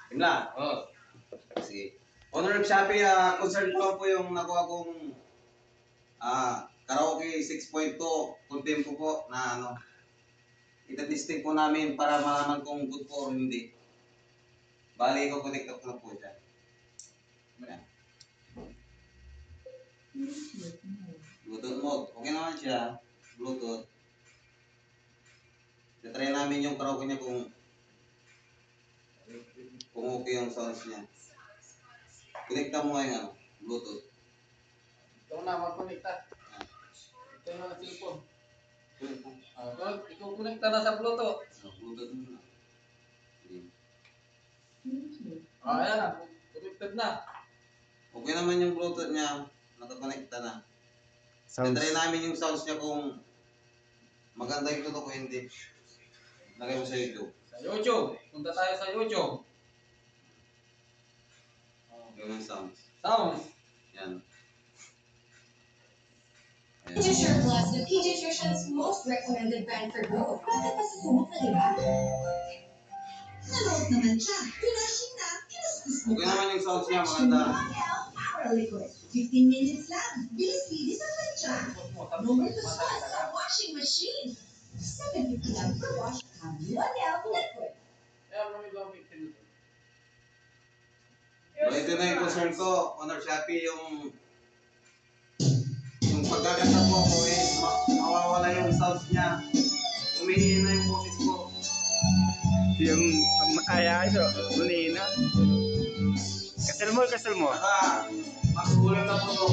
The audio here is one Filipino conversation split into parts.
Himla. Oh. Sige. Honor of Shopee, concern ko lang po yung nakuha kong karaoke 6.2 full tempo po na ano. Ita-testing po namin para malaman kung good po or hindi. Bali ko connect up na po dyan. Ayan. Bluetooth mode. Okay naman siya. Bluetooth. Try namin yung karaoke niya kung okay yung sounds niya. Connecta mo ngayon ano, Bluetooth. Ito na, mag-connecta. Ito yung mga cellphone. Ikaw connecta na sa Bluetooth. Bluetooth mo na. Ayan na. Connected na. Okay naman yung Bluetooth niya. Nakakonekta na. Try namin yung sounds niya kung maganda yung tutok o hindi. Lagay mo sa YouTube. Sa YouTube. Punta tayo sa YouTube. Yung yung sounds. Sounds. Yan. Pediasure Plus, the pediatrician's most recommended brand for growth. Bakit pa susubok na, di ba? Nalood naman siya. Pinashing na, kinuskus mo Okay naman yung sounds niya, maganda. Power Liquid. 15 minutes lang. Bilis-bilis ang plancha. No more to stress sa washing machine. 750 lang per wash. Ang 1L Liquid. So, ito na yung concern ko. Honor Shopee, yung pagkaganda po ko mawawala yung sounds niya. Umihin na yung boses ko. Yung ito, bunina. Kasal mo. Saka, mas kulang na po to.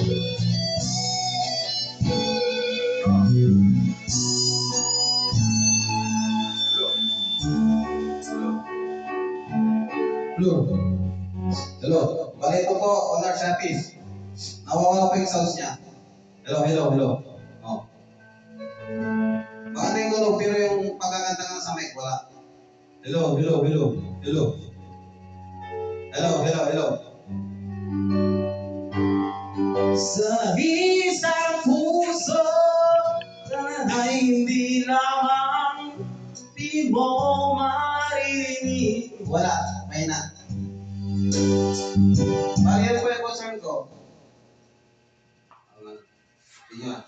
Hello. Bali ito po, Honor Shopee. Nawawala po yung sounds niya. Hello. Oh. Maganda yung tunog, pero yung pagkakanta nga sa mic, wala. Hello. Sa isang puso na hindi lamang di mo marinig. Wala, may na. Bali yan po yung concern ko. Tingnan.